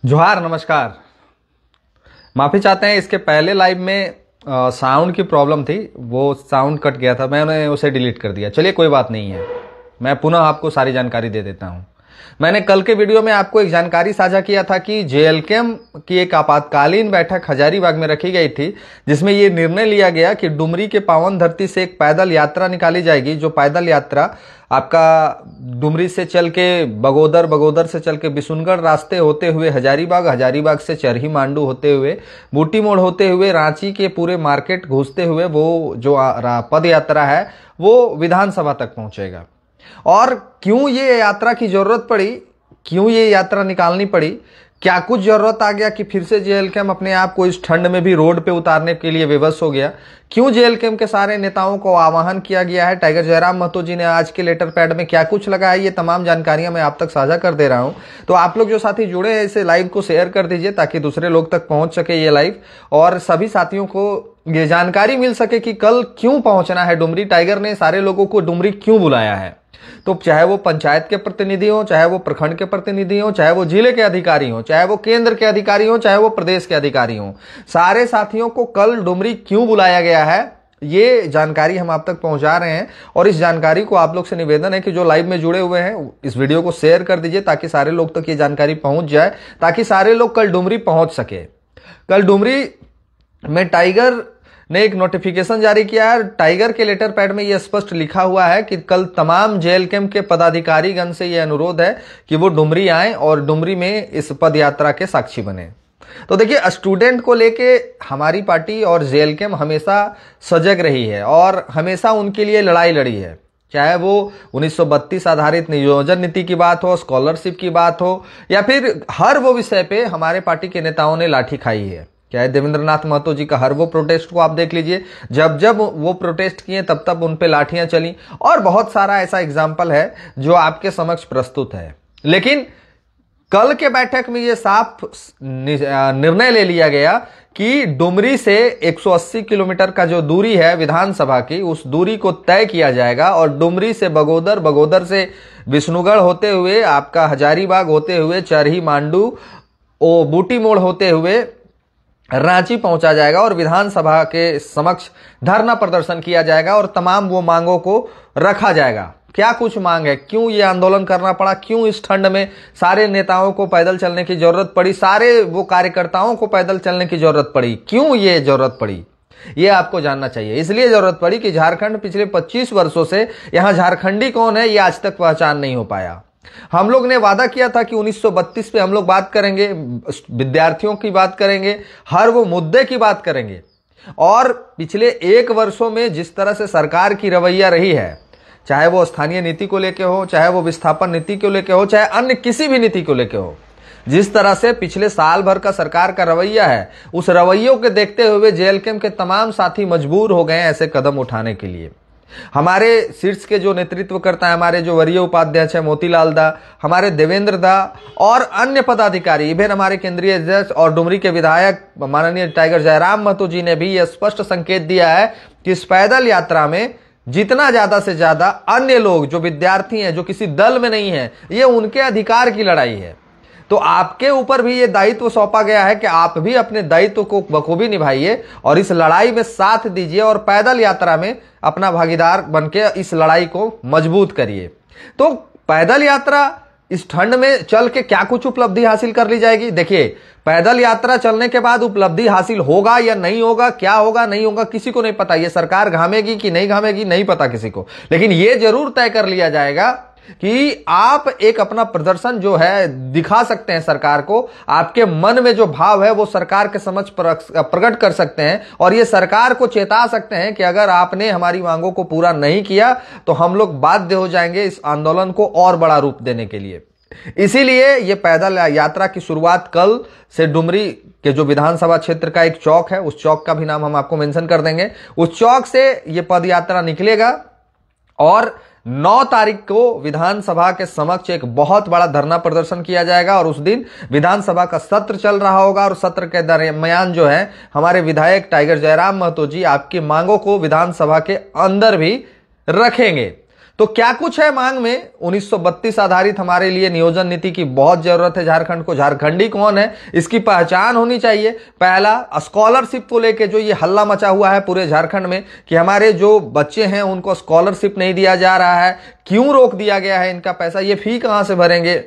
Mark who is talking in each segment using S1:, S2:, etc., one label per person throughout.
S1: जोहार, नमस्कार। माफ़ी चाहते हैं, इसके पहले लाइव में साउंड की प्रॉब्लम थी, वो साउंड कट गया था, मैंने उसे डिलीट कर दिया। चलिए कोई बात नहीं है, मैं पुनः आपको सारी जानकारी दे देता हूं। मैंने कल के वीडियो में आपको एक जानकारी साझा किया था कि जेएलकेम की एक आपातकालीन बैठक हजारीबाग में रखी गई थी, जिसमें यह निर्णय लिया गया कि डुमरी के पावन धरती से एक पैदल यात्रा निकाली जाएगी। जो पैदल यात्रा आपका डुमरी से चल के बगोदर, बगोदर से चल के बिशुनगढ़ रास्ते होते हुए हजारीबाग, हजारीबाग से चरही मांडू होते हुए बूटी मोड़ होते हुए रांची के पूरे मार्केट घुसते हुए वो जो पद यात्रा है वो विधानसभा तक पहुंचेगा। और क्यों ये यात्रा की जरूरत पड़ी, क्यों ये यात्रा निकालनी पड़ी, क्या कुछ जरूरत आ गया कि फिर से जेएलकेम अपने आप को इस ठंड में भी रोड पे उतारने के लिए विवश हो गया, क्यों जेएलकेम के सारे नेताओं को आह्वान किया गया है, टाइगर जयराम महतो जी ने आज के लेटर पैड में क्या कुछ लगा है, ये तमाम जानकारियां मैं आप तक साझा कर दे रहा हूं। तो आप लोग जो साथी जुड़े हैं इसे लाइव को शेयर कर दीजिए ताकि दूसरे लोग तक पहुंच सके ये लाइव, और सभी साथियों को ये जानकारी मिल सके कि कल क्यों पहुंचना है डुमरी, टाइगर ने सारे लोगों को डुमरी क्यों बुलाया है। तो चाहे वो पंचायत के प्रतिनिधि हो, चाहे वो प्रखंड के प्रतिनिधि हो, चाहे वो जिले के अधिकारी हो, चाहे वो केंद्र के अधिकारी हो, चाहे वो प्रदेश के अधिकारी हो, सारे साथियों को कल डुमरी क्यों बुलाया गया है ये जानकारी हम आप तक पहुंचा रहे हैं। और इस जानकारी को आप लोग से निवेदन है कि जो लाइव में जुड़े हुए हैं इस वीडियो को शेयर कर दीजिए ताकि सारे लोग तक ये जानकारी पहुंच जाए, ताकि सारे लोग कल डुमरी पहुंच सके। कल डुमरी में टाइगर ने एक नोटिफिकेशन जारी किया है। टाइगर के लेटर पैड में यह स्पष्ट लिखा हुआ है कि कल तमाम जेएलकेम के पदाधिकारीगण से यह अनुरोध है कि वो डुमरी आए और डुमरी में इस पद यात्रा के साक्षी बने। तो देखिए, स्टूडेंट को लेके हमारी पार्टी और जेएलकेम हमेशा सजग रही है और हमेशा उनके लिए लड़ाई लड़ी है। चाहे वो 1932 आधारित नियोजन नीति की बात हो, स्कॉलरशिप की बात हो, या फिर हर वो विषय पे हमारे पार्टी के नेताओं ने लाठी खाई है। चाहे देवेंद्रनाथ महतो जी का हर वो प्रोटेस्ट को आप देख लीजिए, जब जब वो प्रोटेस्ट किए तब तब उन पे लाठियां चली, और बहुत सारा ऐसा एग्जाम्पल है जो आपके समक्ष प्रस्तुत है। लेकिन कल के बैठक में ये साफ निर्णय ले लिया गया कि डुमरी से 180 किलोमीटर का जो दूरी है विधानसभा की, उस दूरी को तय किया जाएगा और डुमरी से बगोदर, बगोदर से विष्णुगढ़ होते हुए आपका हजारीबाग होते हुए चरही मांडू ओ बूटी मोड़ होते हुए रांची पहुंचा जाएगा और विधानसभा के समक्ष धरना प्रदर्शन किया जाएगा और तमाम वो मांगों को रखा जाएगा। क्या कुछ मांग है, क्यों ये आंदोलन करना पड़ा, क्यों इस ठंड में सारे नेताओं को पैदल चलने की जरूरत पड़ी, सारे वो कार्यकर्ताओं को पैदल चलने की जरूरत पड़ी, क्यों ये जरूरत पड़ी, ये आपको जानना चाहिए। इसलिए जरूरत पड़ी कि झारखंड पिछले 25 वर्षों से यहां झारखंडी कौन है ये आज तक पहचान नहीं हो पाया। हम लोग ने वादा किया था कि 1932 पे हम लोग बात करेंगे, विद्यार्थियों की बात करेंगे, हर वो मुद्दे की बात करेंगे। और पिछले 1 वर्षों में जिस तरह से सरकार की रवैया रही है, चाहे वो स्थानीय नीति को लेके हो, चाहे वो विस्थापन नीति को लेके हो, चाहे अन्य किसी भी नीति को लेके हो, जिस तरह से पिछले साल भर का सरकार का रवैया है, उस रवैयों के देखते हुए जेएलकेम के तमाम साथी मजबूर हो गए ऐसे कदम उठाने के लिए। हमारे शीर्ष के जो नेतृत्व करता है, हमारे जो वरीय उपाध्यक्ष है मोतीलाल दा, हमारे देवेंद्र दा और अन्य पदाधिकारी, इवन हमारे केंद्रीय अध्यक्ष और डुमरी के विधायक माननीय टाइगर जयराम महतो जी ने भी यह स्पष्ट संकेत दिया है कि इस पैदल यात्रा में जितना ज्यादा से ज्यादा अन्य लोग जो विद्यार्थी हैं, जो किसी दल में नहीं है, ये उनके अधिकार की लड़ाई है। तो आपके ऊपर भी ये दायित्व सौंपा गया है कि आप भी अपने दायित्व को बखूबी निभाइए और इस लड़ाई में साथ दीजिए और पैदल यात्रा में अपना भागीदार बनके इस लड़ाई को मजबूत करिए। तो पैदल यात्रा इस ठंड में चल के क्या कुछ उपलब्धि हासिल कर ली जाएगी। देखिए, पैदल यात्रा चलने के बाद उपलब्धि हासिल होगा या नहीं होगा, क्या होगा नहीं होगा, किसी को नहीं पता। ये सरकार घामेगी कि नहीं घामेगी नहीं पता किसी को, लेकिन ये जरूर तय कर लिया जाएगा कि आप एक अपना प्रदर्शन जो है दिखा सकते हैं सरकार को, आपके मन में जो भाव है वो सरकार के समक्ष प्रकट कर सकते हैं और ये सरकार को चेता सकते हैं कि अगर आपने हमारी मांगों को पूरा नहीं किया तो हम लोग बाध्य हो जाएंगे इस आंदोलन को और बड़ा रूप देने के लिए। इसीलिए ये पैदल यात्रा की शुरुआत कल से डुमरी के जो विधानसभा क्षेत्र का एक चौक है, उस चौक का भी नाम हम आपको मेंशन कर देंगे, उस चौक से ये पद यात्रा निकलेगा और 9 तारीख को विधानसभा के समक्ष एक बहुत बड़ा धरना प्रदर्शन किया जाएगा और उस दिन विधानसभा का सत्र चल रहा होगा और सत्र के दरमियान जो है हमारे विधायक टाइगर जयराम महतो जी आपकी मांगों को विधानसभा के अंदर भी रखेंगे। तो क्या कुछ है मांग में? 1932 आधारित हमारे लिए नियोजन नीति की बहुत जरूरत है। झारखंड को, झारखंडी कौन है इसकी पहचान होनी चाहिए। पहला, स्कॉलरशिप को लेके जो ये हल्ला मचा हुआ है पूरे झारखंड में कि हमारे जो बच्चे हैं उनको स्कॉलरशिप नहीं दिया जा रहा है, क्यों रोक दिया गया है इनका पैसा, ये फी कहां से भरेंगे,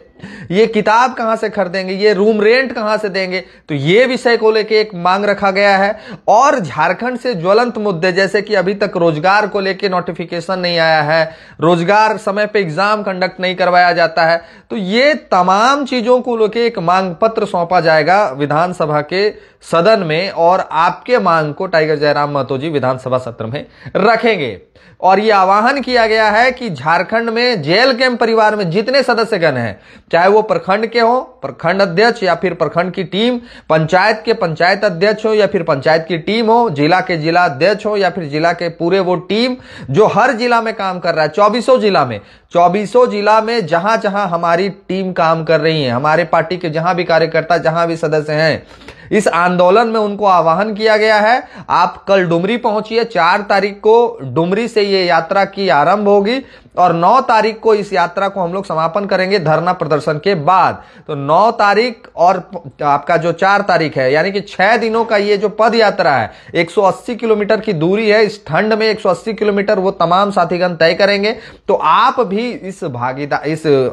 S1: ये किताब कहां से खरीदेंगे, ये रूम रेंट कहां से देंगे, तो ये विषय को लेके एक मांग रखा गया है। और झारखंड से ज्वलंत मुद्दे जैसे कि अभी तक रोजगार को लेके नोटिफिकेशन नहीं आया है, रोजगार समय पे एग्जाम कंडक्ट नहीं करवाया जाता है, तो ये तमाम चीजों को लेके एक मांग पत्र सौंपा जाएगा विधानसभा के सदन में और आपके मांग को टाइगर जयराम महतो जी विधानसभा सत्र में रखेंगे। और यह आह्वान किया गया है कि झारखंड में जेल कैंप परिवार में जितने सदस्यगण हैं, चाहे वो प्रखंड के हो, प्रखंड अध्यक्ष या फिर प्रखंड की टीम, पंचायत के पंचायत अध्यक्ष हो या फिर पंचायत की टीम हो, जिला के जिला अध्यक्ष हो या फिर जिला के पूरे वो टीम जो हर जिला में काम कर रहा है, 24 जिला में जहां जहां हमारी टीम काम कर रही है, हमारे पार्टी के जहां भी कार्यकर्ता, जहां भी सदस्य हैं, इस आंदोलन में उनको आह्वान किया गया है। आप कल डुमरी पहुंचिए, 4 तारीख को डुमरी से ये यात्रा की आरंभ होगी और 9 तारीख को इस यात्रा को हम लोग समापन करेंगे धरना प्रदर्शन के बाद। तो 9 तारीख और आपका जो 4 तारीख है, यानी कि 6 दिनों का ये जो पद यात्रा है, 180 किलोमीटर की दूरी है, इस ठंड में 180 किलोमीटर वो तमाम साथीगण तय करेंगे। तो आप भी इस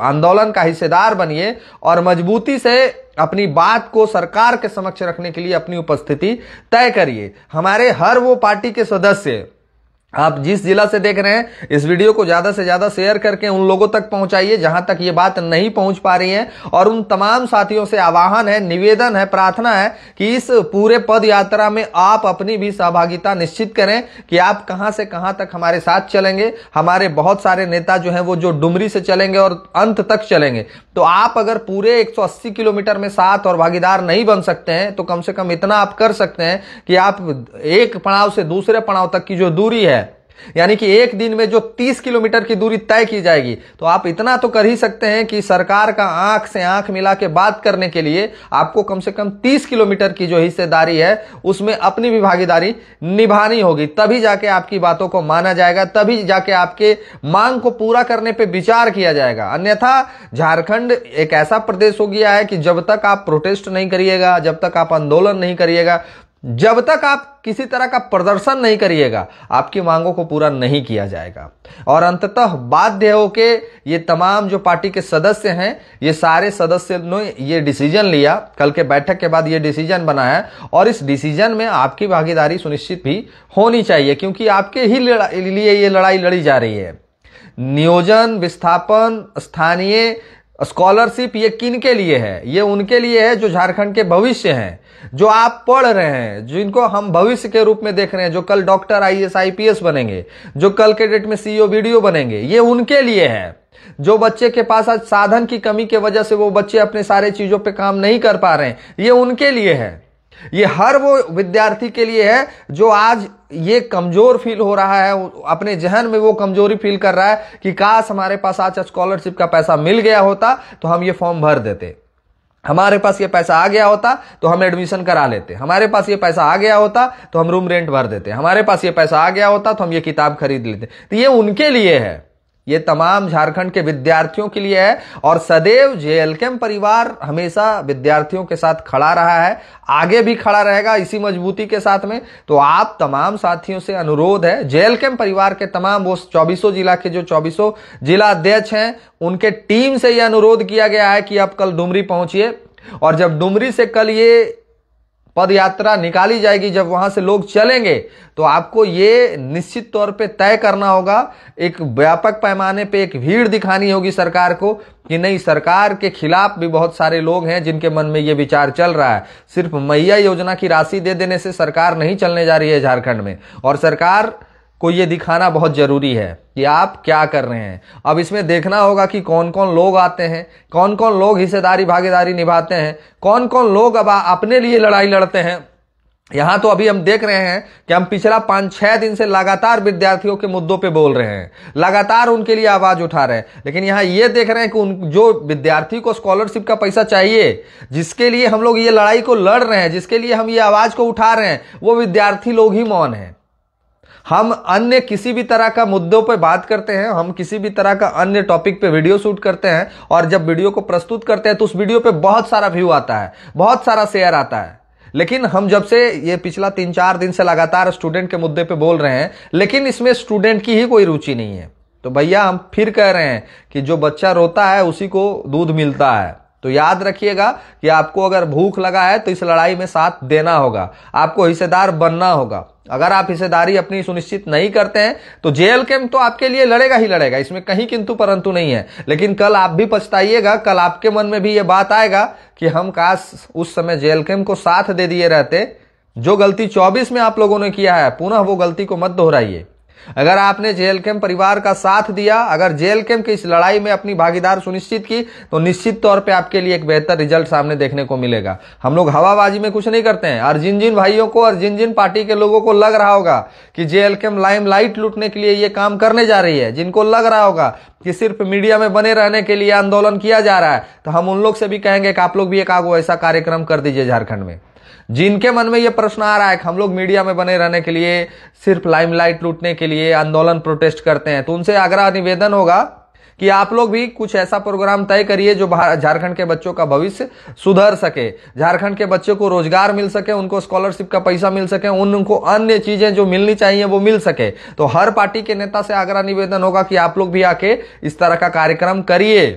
S1: आंदोलन का हिस्सेदार बनिए और मजबूती से अपनी बात को सरकार के समक्ष रखने के लिए अपनी उपस्थिति तय करिए। हमारे हर वो पार्टी के सदस्य, आप जिस जिला से देख रहे हैं, इस वीडियो को ज्यादा से ज्यादा शेयर करके उन लोगों तक पहुंचाइए जहां तक ये बात नहीं पहुंच पा रही है। और उन तमाम साथियों से आह्वान है, निवेदन है, प्रार्थना है कि इस पूरे पद यात्रा में आप अपनी भी सहभागिता निश्चित करें कि आप कहां से कहां तक हमारे साथ चलेंगे। हमारे बहुत सारे नेता जो हैं वो जो डुमरी से चलेंगे और अंत तक चलेंगे। तो आप अगर पूरे 180 किलोमीटर में साथ और भागीदार नहीं बन सकते हैं तो कम से कम इतना आप कर सकते हैं कि आप एक पड़ाव से दूसरे पड़ाव तक की जो दूरी है, यानी कि एक दिन में जो 30 किलोमीटर की दूरी तय की जाएगी, तो आप इतना तो कर ही सकते हैं कि सरकार का आंख से आंख मिला के बात करने के लिए आपको कम से कम 30 किलोमीटर की जो हिस्सेदारी है उसमें अपनी भी भागीदारी निभानी होगी। तभी जाके आपकी बातों को माना जाएगा, तभी जाके आपके मांग को पूरा करने पे विचार किया जाएगा। अन्यथा झारखंड एक ऐसा प्रदेश हो गया है कि जब तक आप प्रोटेस्ट नहीं करिएगा, जब तक आप आंदोलन नहीं करिएगा, जब तक आप किसी तरह का प्रदर्शन नहीं करिएगा, आपकी मांगों को पूरा नहीं किया जाएगा। और अंततः बाध्य होके ये तमाम जो पार्टी के सदस्य हैं, ये सारे सदस्य ने ये डिसीजन लिया, कल के बैठक के बाद ये डिसीजन बनाया और इस डिसीजन में आपकी भागीदारी सुनिश्चित भी होनी चाहिए, क्योंकि आपके ही लिए ये लड़ाई लड़ी जा रही है। नियोजन, विस्थापन, स्थानीय स्कॉलरशिप, ये किन के लिए है? ये उनके लिए है जो झारखंड के भविष्य हैं, जो आप पढ़ रहे हैं, जिनको हम भविष्य के रूप में देख रहे हैं, जो कल डॉक्टर, IAS, IPS बनेंगे, जो कल के डेट में CEO, BDO बनेंगे। ये उनके लिए है। जो बच्चे के पास आज साधन की कमी की वजह से वो बच्चे अपने सारे चीजों पे काम नहीं कर पा रहे हैं, ये उनके लिए है। ये हर वो विद्यार्थी के लिए है जो आज ये कमजोर फील हो रहा है, अपने जहन में वो कमजोरी फील कर रहा है कि काश हमारे पास आज स्कॉलरशिप का पैसा मिल गया होता तो हम ये फॉर्म भर देते, हमारे पास ये पैसा आ गया होता तो हम एडमिशन करा लेते, हमारे पास ये पैसा आ गया होता तो हम रूम रेंट भर देते, हमारे पास ये पैसा आ गया होता तो हम ये किताब खरीद लेते। तो ये उनके लिए है, ये तमाम झारखंड के विद्यार्थियों के लिए है। और सदैव जेएलकेम परिवार हमेशा विद्यार्थियों के साथ खड़ा रहा है, आगे भी खड़ा रहेगा इसी मजबूती के साथ में। तो आप तमाम साथियों से अनुरोध है, जेएलकेम परिवार के तमाम वो 24 जिला के जो 24 जिला अध्यक्ष हैं, उनके टीम से यह अनुरोध किया गया है कि आप कल डुमरी पहुंचिए और जब डुमरी से कल ये पद यात्रा निकाली जाएगी, जब वहां से लोग चलेंगे, तो आपको ये निश्चित तौर पे तय करना होगा, एक व्यापक पैमाने पे एक भीड़ दिखानी होगी सरकार को कि नहीं, सरकार के खिलाफ भी बहुत सारे लोग हैं जिनके मन में ये विचार चल रहा है। सिर्फ मैया योजना की राशि दे देने से सरकार नहीं चलने जा रही है झारखंड में, और सरकार को ये दिखाना बहुत जरूरी है कि आप क्या कर रहे हैं। अब इसमें देखना होगा कि कौन कौन लोग आते हैं, कौन कौन लोग हिस्सेदारी भागीदारी निभाते हैं, कौन कौन लोग अब अपने लिए लड़ाई लड़ते हैं। यहां तो अभी हम देख रहे हैं कि हम पिछला 5-6 दिन से लगातार विद्यार्थियों के मुद्दों पे बोल रहे हैं, लगातार उनके लिए आवाज उठा रहे हैं, लेकिन यहां ये देख रहे हैं कि जो विद्यार्थी को स्कॉलरशिप का पैसा चाहिए, जिसके लिए हम लोग ये लड़ाई को लड़ रहे हैं, जिसके लिए हम ये आवाज को उठा रहे हैं, वो विद्यार्थी लोग ही मौन है। हम अन्य किसी भी तरह का मुद्दों पे बात करते हैं, हम किसी भी तरह का अन्य टॉपिक पे वीडियो शूट करते हैं, और जब वीडियो को प्रस्तुत करते हैं तो उस वीडियो पे बहुत सारा व्यू आता है, बहुत सारा शेयर आता है। लेकिन हम जब से ये पिछला 3-4 दिन से लगातार स्टूडेंट के मुद्दे पे बोल रहे हैं, लेकिन इसमें स्टूडेंट की ही कोई रुचि नहीं है। तो भैया हम फिर कह रहे हैं कि जो बच्चा रोता है उसी को दूध मिलता है। तो याद रखिएगा कि आपको अगर भूख लगा है तो इस लड़ाई में साथ देना होगा, आपको हिस्सेदार बनना होगा। अगर आप हिस्सेदारी अपनी सुनिश्चित नहीं करते हैं तो जेएल कैंप तो आपके लिए लड़ेगा ही लड़ेगा, इसमें कहीं किंतु परंतु नहीं है। लेकिन कल आप भी पछताइएगा, कल आपके मन में भी ये बात आएगा कि हम काश उस समय जेएल कैंप को साथ दे दिए रहते। जो गलती 24 में आप लोगों ने किया है, पुनः वो गलती को मत दोहराइए। अगर आपने जेएल कैंप परिवार का साथ दिया, अगर जेएल कैंप की इस लड़ाई में अपनी भागीदार सुनिश्चित की, तो निश्चित तौर पे आपके लिए एक बेहतर रिजल्ट सामने देखने को मिलेगा। हम लोग हवाबाजी में कुछ नहीं करते हैं। और जिन जिन भाइयों को और जिन जिन पार्टी के लोगों को लग रहा होगा कि जेएल कैंप लाइमलाइट लूटने के लिए ये काम करने जा रही है, जिनको लग रहा होगा कि सिर्फ मीडिया में बने रहने के लिए आंदोलन किया जा रहा है, तो हम उन लोग से भी कहेंगे कि आप लोग भी एक आगो ऐसा कार्यक्रम कर दीजिए झारखंड में। जिनके मन में यह प्रश्न आ रहा है कि हम लोग मीडिया में बने रहने के लिए, सिर्फ लाइमलाइट लूटने के लिए आंदोलन प्रोटेस्ट करते हैं, तो उनसे आग्रह निवेदन होगा कि आप लोग भी कुछ ऐसा प्रोग्राम तय करिए जो झारखंड के बच्चों का भविष्य सुधर सके, झारखंड के बच्चों को रोजगार मिल सके, उनको स्कॉलरशिप का पैसा मिल सके, उनको अन्य चीजें जो मिलनी चाहिए वो मिल सके। तो हर पार्टी के नेता से आग्रह निवेदन होगा कि आप लोग भी आके इस तरह का कार्यक्रम करिए।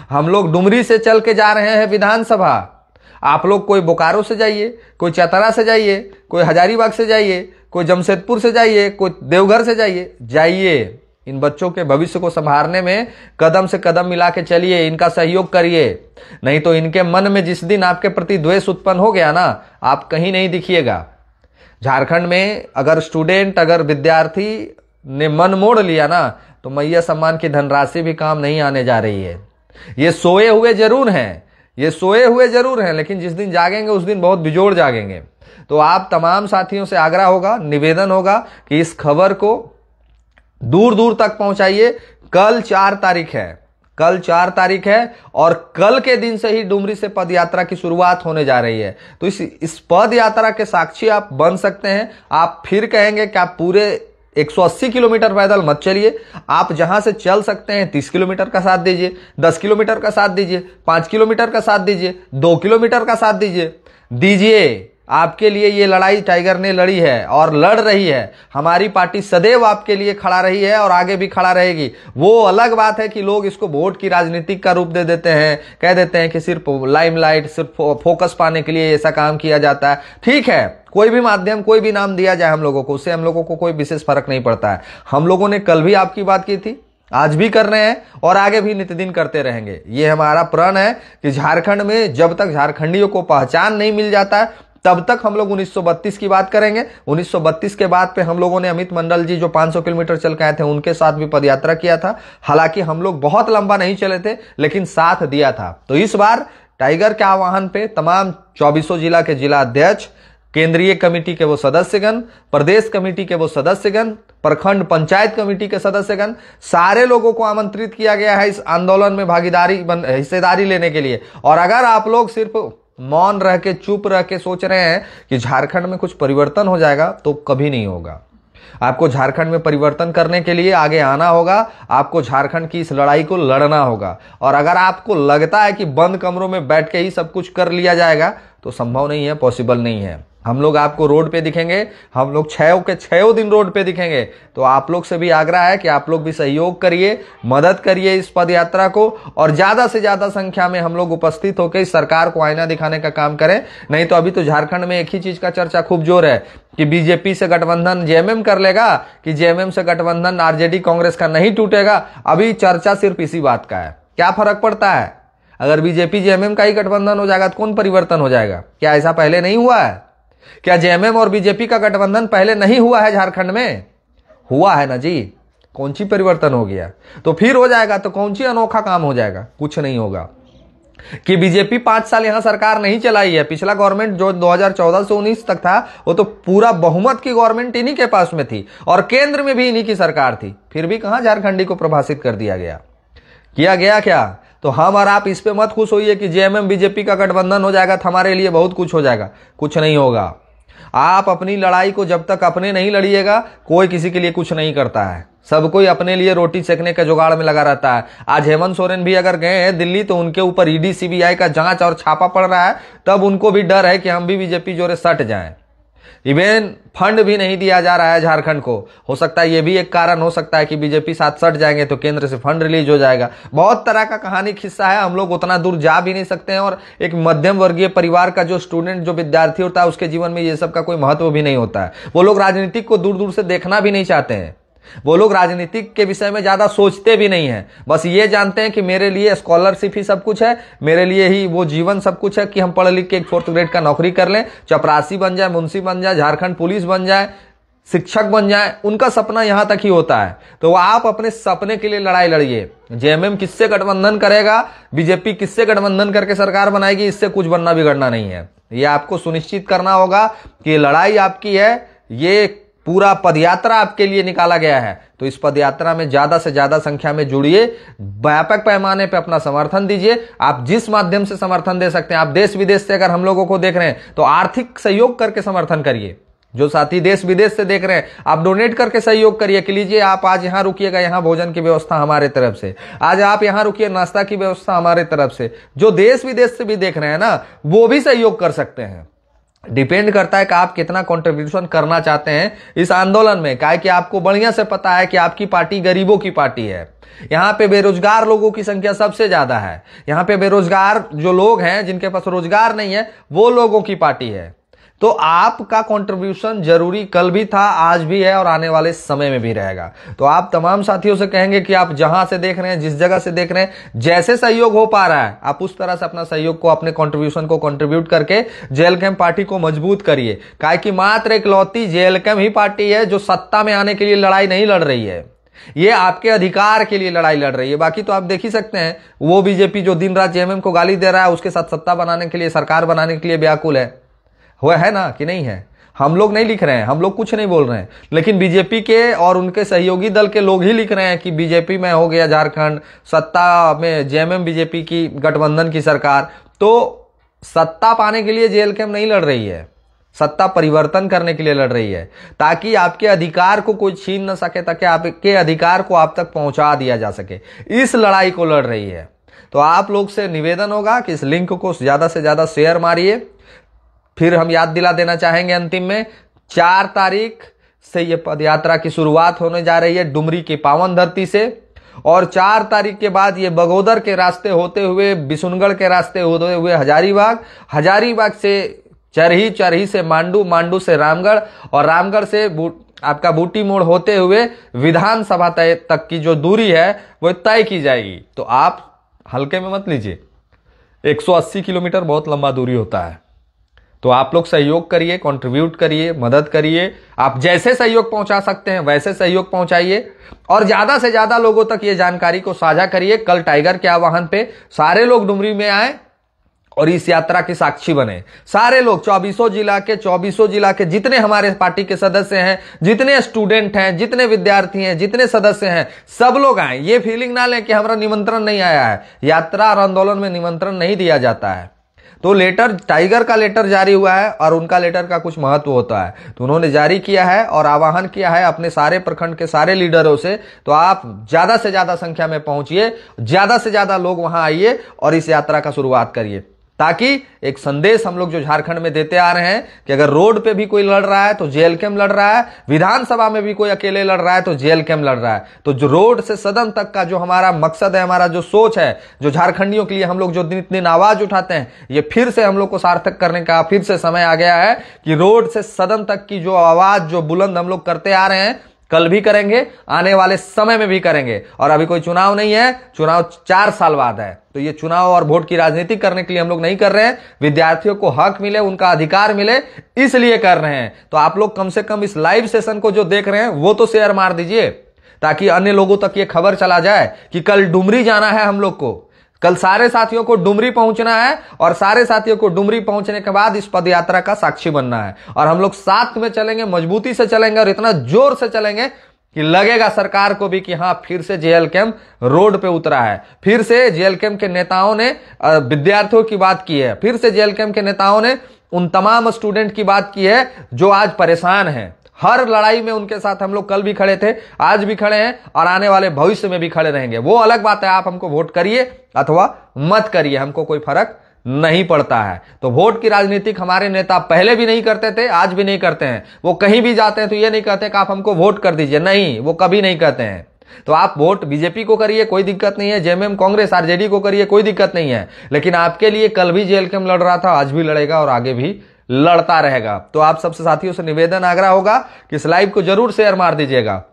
S1: हम लोग डुमरी से चल के जा रहे हैं विधानसभा, आप लोग कोई बोकारो से जाइए, कोई चतरा से जाइए, कोई हजारीबाग से जाइए, कोई जमशेदपुर से जाइए, कोई देवघर से जाइए। इन बच्चों के भविष्य को संभालने में कदम से कदम मिला के चलिए, इनका सहयोग करिए। नहीं तो इनके मन में जिस दिन आपके प्रति द्वेष उत्पन्न हो गया ना, आप कहीं नहीं दिखिएगा। झारखंड में अगर स्टूडेंट, अगर विद्यार्थी ने मन मोड़ लिया ना, तो मैया सम्मान की धनराशि भी काम नहीं आने जा रही है। ये सोए हुए जरूर हैं, ये सोए हुए जरूर हैं, लेकिन जिस दिन जागेंगे उस दिन बहुत बिजोड़ जागेंगे। तो आप तमाम साथियों से आग्रह होगा, निवेदन होगा कि इस खबर को दूर दूर तक पहुंचाइए। कल 4 तारीख है, कल 4 तारीख है, और कल के दिन से ही डुमरी से पद यात्रा की शुरुआत होने जा रही है। तो इस पद यात्रा के साक्षी आप बन सकते हैं। आप फिर कहेंगे कि आप पूरे 180 किलोमीटर पैदल मत चलिए, आप जहां से चल सकते हैं 30 किलोमीटर का साथ दीजिए, 10 किलोमीटर का साथ दीजिए, 5 किलोमीटर का साथ दीजिए, 2 किलोमीटर का साथ दीजिए। आपके लिए ये लड़ाई टाइगर ने लड़ी है और लड़ रही है। हमारी पार्टी सदैव आपके लिए खड़ा रही है और आगे भी खड़ा रहेगी। वो अलग बात है कि लोग इसको वोट की राजनीतिक का रूप दे देते हैं, कह देते हैं कि सिर्फ लाइमलाइट, सिर्फ फोकस पाने के लिए ऐसा काम किया जाता है। ठीक है, कोई भी माध्यम, कोई भी नाम दिया जाए हम लोगों को, उससे हम लोगों को कोई विशेष फर्क नहीं पड़ता है। हम लोगों ने कल भी आपकी बात की थी, आज भी कर रहे हैं और आगे भी नित्यदिन करते रहेंगे। ये हमारा प्रण है कि झारखंड में जब तक झारखंडियों को पहचान नहीं मिल जाता है तब तक हम लोग 1932 की बात करेंगे। 1932 के बाद पे हम लोगों ने अमित मंडल जी जो 500 किलोमीटर चल के आए थे, उनके साथ भी पदयात्रा किया था। हालांकि हम लोग बहुत लंबा नहीं चले थे, लेकिन साथ दिया था। तो इस बार टाइगर के आह्वान पे तमाम 24 जिला के जिला अध्यक्ष, केंद्रीय कमेटी के वो सदस्यगण, प्रदेश कमेटी के वो सदस्यगण, प्रखंड पंचायत कमेटी के सदस्यगण, सारे लोगों को आमंत्रित किया गया है इस आंदोलन में हिस्सेदारी लेने के लिए। और अगर आप लोग सिर्फ मौन रह के, चुप रह के सोच रहे हैं कि झारखंड में कुछ परिवर्तन हो जाएगा, तो कभी नहीं होगा। आपको झारखंड में परिवर्तन करने के लिए आगे आना होगा, आपको झारखंड की इस लड़ाई को लड़ना होगा। और अगर आपको लगता है कि बंद कमरों में बैठ के ही सब कुछ कर लिया जाएगा, तो संभव नहीं है, पॉसिबल नहीं है। हम लोग आपको रोड पे दिखेंगे, हम लोग 6 दिन रोड पे दिखेंगे। तो आप लोग से भी आग्रह है कि आप लोग भी सहयोग करिए, मदद करिए इस पद यात्रा को, और ज्यादा से ज्यादा संख्या में हम लोग उपस्थित होकर इस सरकार को आईना दिखाने का काम करें। नहीं तो अभी तो झारखंड में एक ही चीज का चर्चा खूब जोर है कि बीजेपी से गठबंधन जेएमएम कर लेगा, कि जेएमएम से गठबंधन आरजेडी कांग्रेस का नहीं टूटेगा। अभी चर्चा सिर्फ इसी बात का है। क्या फर्क पड़ता है? अगर बीजेपी जेएमएम का ही गठबंधन हो जाएगा तो कौन परिवर्तन हो जाएगा? क्या ऐसा पहले नहीं हुआ है? क्या जेएमएम और बीजेपी का गठबंधन पहले नहीं हुआ है झारखंड में? हुआ है ना जी। कौन सी परिवर्तन हो गया? तो फिर हो जाएगा तो कौन सी अनोखा काम हो जाएगा? कुछ नहीं होगा। कि बीजेपी 5 साल यहां सरकार नहीं चलाई है। पिछला गवर्नमेंट जो 2014 से 19 तक था, वो तो पूरा बहुमत की गवर्नमेंट इन्हीं के पास में थी और केंद्र में भी इन्हीं की सरकार थी। फिर भी कहां झारखंडी को प्रभाषित कर दिया गया? किया गया क्या? तो हम और आप इस पे मत खुश होइए कि जेएमएम बीजेपी का गठबंधन हो जाएगा तो हमारे लिए बहुत कुछ हो जाएगा। कुछ नहीं होगा। आप अपनी लड़ाई को जब तक अपने नहीं लड़िएगा, कोई किसी के लिए कुछ नहीं करता है। सब कोई अपने लिए रोटी सेकने के जुगाड़ में लगा रहता है। आज हेमंत सोरेन भी अगर गए हैं दिल्ली तो उनके ऊपर ईडी सीबीआई का जांच और छापा पड़ रहा है, तब उनको भी डर है कि हम भी बीजेपी जोरे सट जाएं। इवन फंड भी नहीं दिया जा रहा है झारखंड को। हो सकता है ये भी एक कारण हो सकता है कि बीजेपी साथ सट जाएंगे तो केंद्र से फंड रिलीज हो जाएगा। बहुत तरह का कहानी किस्सा है, हम लोग उतना दूर जा भी नहीं सकते हैं। और एक मध्यम वर्गीय परिवार का जो स्टूडेंट, जो विद्यार्थी होता है, उसके जीवन में ये सब का कोई महत्व भी नहीं होता है। वो लोग राजनीतिक को दूर दूर से देखना भी नहीं चाहते हैं। वो लोग राजनीतिक के विषय में ज्यादा सोचते भी नहीं है। बस ये जानते हैं कि मेरे लिए स्कॉलरशिप ही सब कुछ है, मेरे लिए ही वो जीवन सब कुछ है कि हम पढ़ लिख के एक 4th ग्रेड का नौकरी कर लें, चपरासी बन जाए, मुंशी बन जाए, झारखंड पुलिस बन जाए, शिक्षक बन जाए। उनका सपना यहां तक ही होता है। तो आप अपने सपने के लिए लड़ाई लड़िए। जेएमएम किससे गठबंधन करेगा, बीजेपी किससे गठबंधन करके सरकार बनाएगी, इससे कुछ बनना बिगड़ना नहीं है। ये आपको सुनिश्चित करना होगा कि लड़ाई आपकी है। ये पूरा पदयात्रा आपके लिए निकाला गया है, तो इस पदयात्रा में ज्यादा से ज्यादा संख्या में जुड़िए, व्यापक पैमाने पे अपना समर्थन दीजिए। आप जिस माध्यम से समर्थन दे सकते हैं, आप देश विदेश से अगर हम लोगों को देख रहे हैं तो आर्थिक सहयोग करके समर्थन करिए। जो साथी देश विदेश से देख रहे हैं, आप डोनेट करके सहयोग करिए कि लीजिए आप आज यहां रुकिएगा, यहां भोजन की व्यवस्था हमारे तरफ से, आज आप यहां रुकिए, नाश्ता की व्यवस्था हमारे तरफ से। जो देश विदेश से भी देख रहे हैं ना, वो भी सहयोग कर सकते हैं। डिपेंड करता है कि आप कितना कंट्रीब्यूशन करना चाहते हैं इस आंदोलन में। काहे कि आपको बढ़िया से पता है कि आपकी पार्टी गरीबों की पार्टी है। यहां पे बेरोजगार लोगों की संख्या सबसे ज्यादा है। यहां पे बेरोजगार जो लोग हैं, जिनके पास रोजगार नहीं है, वो लोगों की पार्टी है। तो आपका कंट्रीब्यूशन जरूरी कल भी था, आज भी है और आने वाले समय में भी रहेगा। तो आप तमाम साथियों से कहेंगे कि आप जहां से देख रहे हैं, जिस जगह से देख रहे हैं, जैसे सहयोग हो पा रहा है, आप उस तरह से अपना सहयोग को, अपने कंट्रीब्यूशन को कंट्रीब्यूट करके जेएलकेएम पार्टी को मजबूत करिए। काहे कि मात्र इकलौती जेएलकेएम ही पार्टी है जो सत्ता में आने के लिए लड़ाई नहीं लड़ रही है। ये आपके अधिकार के लिए लड़ाई लड़ रही है। बाकी तो आप देख ही सकते हैं, वो बीजेपी जो दिन रात जेएमएम को गाली दे रहा है, उसके साथ सत्ता बनाने के लिए, सरकार बनाने के लिए व्याकुल है। हुआ है ना कि नहीं है? हम लोग नहीं लिख रहे हैं, हम लोग कुछ नहीं बोल रहे हैं, लेकिन बीजेपी के और उनके सहयोगी दल के लोग ही लिख रहे हैं कि बीजेपी में हो गया झारखंड, सत्ता में जेएमएम बीजेपी की गठबंधन की सरकार। तो सत्ता पाने के लिए जेएलकेएम नहीं लड़ रही है, सत्ता परिवर्तन करने के लिए लड़ रही है, ताकि आपके अधिकार को कोई छीन न सके, ताकि आपके अधिकार को आप तक पहुंचा दिया जा सके। इस लड़ाई को लड़ रही है। तो आप लोग से निवेदन होगा कि इस लिंक को ज्यादा से ज्यादा शेयर मारिए। फिर हम याद दिला देना चाहेंगे अंतिम में, 4 तारीख से ये पदयात्रा की शुरुआत होने जा रही है डुमरी की पावन धरती से, और 4 तारीख के बाद ये बगोदर के रास्ते होते हुए, बिशुनगढ़ के रास्ते होते हुए हजारीबाग, हजारीबाग से चरही, चरही से मांडू, मांडू से रामगढ़, और रामगढ़ से आपका बूटी मोड़ होते हुए विधानसभा तक की जो दूरी है वो तय की जाएगी। तो आप हल्के में मत लीजिए, 180 किलोमीटर बहुत लंबा दूरी होता है। तो आप लोग सहयोग करिए, कंट्रीब्यूट करिए, मदद करिए। आप जैसे सहयोग पहुंचा सकते हैं वैसे सहयोग पहुंचाइए, और ज्यादा से ज्यादा लोगों तक ये जानकारी को साझा करिए। कल टाइगर के आह्वान पे सारे लोग डुमरी में आए और इस यात्रा के साक्षी बने। सारे लोग 24 जिला के जितने हमारे पार्टी के सदस्य हैं, जितने स्टूडेंट हैं, जितने विद्यार्थी हैं, जितने सदस्य हैं, सब लोग आए। ये फीलिंग ना लें कि हमारा निमंत्रण नहीं आया है। यात्रा और आंदोलन में निमंत्रण नहीं दिया जाता है। तो लेटर, टाइगर का लेटर जारी हुआ है और उनका लेटर का कुछ महत्व होता है, तो उन्होंने जारी किया है और आह्वान किया है अपने सारे प्रखंड के सारे लीडरों से। तो आप ज्यादा से ज्यादा संख्या में पहुंचिए, ज्यादा से ज्यादा लोग वहां आइए और इस यात्रा का शुरुआत करिए, ताकि एक संदेश हम लोग जो झारखंड में देते आ रहे हैं कि अगर रोड पे भी कोई लड़ रहा है तो जेएलकेएम लड़ रहा है, विधानसभा में भी कोई अकेले लड़ रहा है तो जेएलकेएम लड़ रहा है। तो जो रोड से सदन तक का जो हमारा मकसद है, हमारा जो सोच है, जो झारखंडियों के लिए हम लोग जो दिन दिन आवाज उठाते हैं, ये फिर से हम लोग को सार्थक करने का फिर से समय आ गया है कि रोड से सदन तक की जो आवाज, जो बुलंद हम लोग करते आ रहे हैं, कल भी करेंगे, आने वाले समय में भी करेंगे। और अभी कोई चुनाव नहीं है, चुनाव 4 साल बाद है, तो ये चुनाव और वोट की राजनीति करने के लिए हम लोग नहीं कर रहे हैं। विद्यार्थियों को हक मिले, उनका अधिकार मिले, इसलिए कर रहे हैं। तो आप लोग कम से कम इस लाइव सेशन को जो देख रहे हैं वो तो शेयर मार दीजिए, ताकि अन्य लोगों तक ये खबर चला जाए कि कल डुमरी जाना है हम लोग को। कल सारे साथियों को डुमरी पहुंचना है और सारे साथियों को डुमरी पहुंचने के बाद इस पदयात्रा का साक्षी बनना है। और हम लोग साथ में चलेंगे, मजबूती से चलेंगे और इतना जोर से चलेंगे कि लगेगा सरकार को भी कि हां, फिर से जेएलकेएम रोड पे उतरा है। फिर से जेएलकेएम के नेताओं ने विद्यार्थियों की बात की है, फिर से जेएलकेएम के नेताओं ने उन तमाम स्टूडेंट की बात की है जो आज परेशान हैं। हर लड़ाई में उनके साथ हम लोग कल भी खड़े थे, आज भी खड़े हैं और आने वाले भविष्य में भी खड़े रहेंगे। वो अलग बात है, आप हमको वोट करिए अथवा मत करिए, हमको कोई फर्क नहीं पड़ता है। तो वोट की राजनीति हमारे नेता पहले भी नहीं करते थे, आज भी नहीं करते हैं। वो कहीं भी जाते हैं तो ये नहीं कहते कि आप हमको वोट कर दीजिए, नहीं, वो कभी नहीं कहते हैं। तो आप वोट बीजेपी को करिए, कोई दिक्कत नहीं है, जेएमएम कांग्रेस आरजेडी को करिए, कोई दिक्कत नहीं है। लेकिन आपके लिए कल भी जेल कैम लड़ रहा था, आज भी लड़ेगा और आगे भी लड़ता रहेगा। तो आप सबसे साथियों से निवेदन आग्रह होगा कि इस लाइव को जरूर शेयर मार दीजिएगा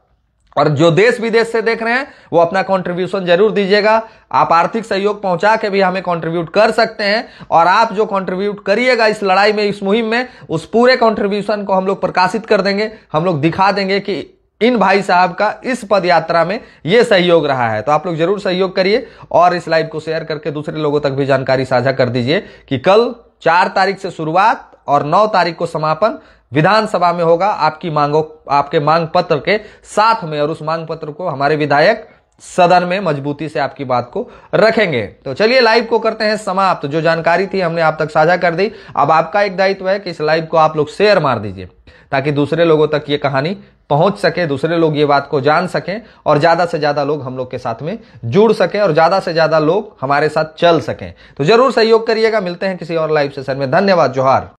S1: और जो देश विदेश से देख रहे हैं वो अपना कंट्रीब्यूशन जरूर दीजिएगा। आप आर्थिक सहयोग पहुंचा के भी हमें कंट्रीब्यूट कर सकते हैं और आप जो कंट्रीब्यूट करिएगा इस लड़ाई में, इस मुहिम में, उस पूरे कंट्रीब्यूशन को हम लोग प्रकाशित कर देंगे। हम लोग दिखा देंगे कि इन भाई साहब का इस पद यात्रा में ये सहयोग रहा है। तो आप लोग जरूर सहयोग करिए और इस लाइव को शेयर करके दूसरे लोगों तक भी जानकारी साझा कर दीजिए कि कल 4 तारीख से शुरुआत और 9 तारीख को समापन विधानसभा में होगा आपकी मांगों, आपके मांग पत्र के साथ में। और उस मांग पत्र को हमारे विधायक सदन में मजबूती से आपकी बात को रखेंगे। तो चलिए लाइव को करते हैं समाप्त। जो जानकारी थी हमने आप तक साझा कर दी। अब आपका एक दायित्व है कि इस लाइव को आप लोग शेयर मार दीजिए ताकि दूसरे लोगों तक ये कहानी पहुंच सके, दूसरे लोग ये बात को जान सकें और ज्यादा से ज्यादा लोग हम लोग के साथ में जुड़ सकें और ज्यादा से ज्यादा लोग हमारे साथ चल सकें। तो जरूर सहयोग करिएगा। मिलते हैं किसी और लाइव सेशन में। धन्यवाद। जोहार।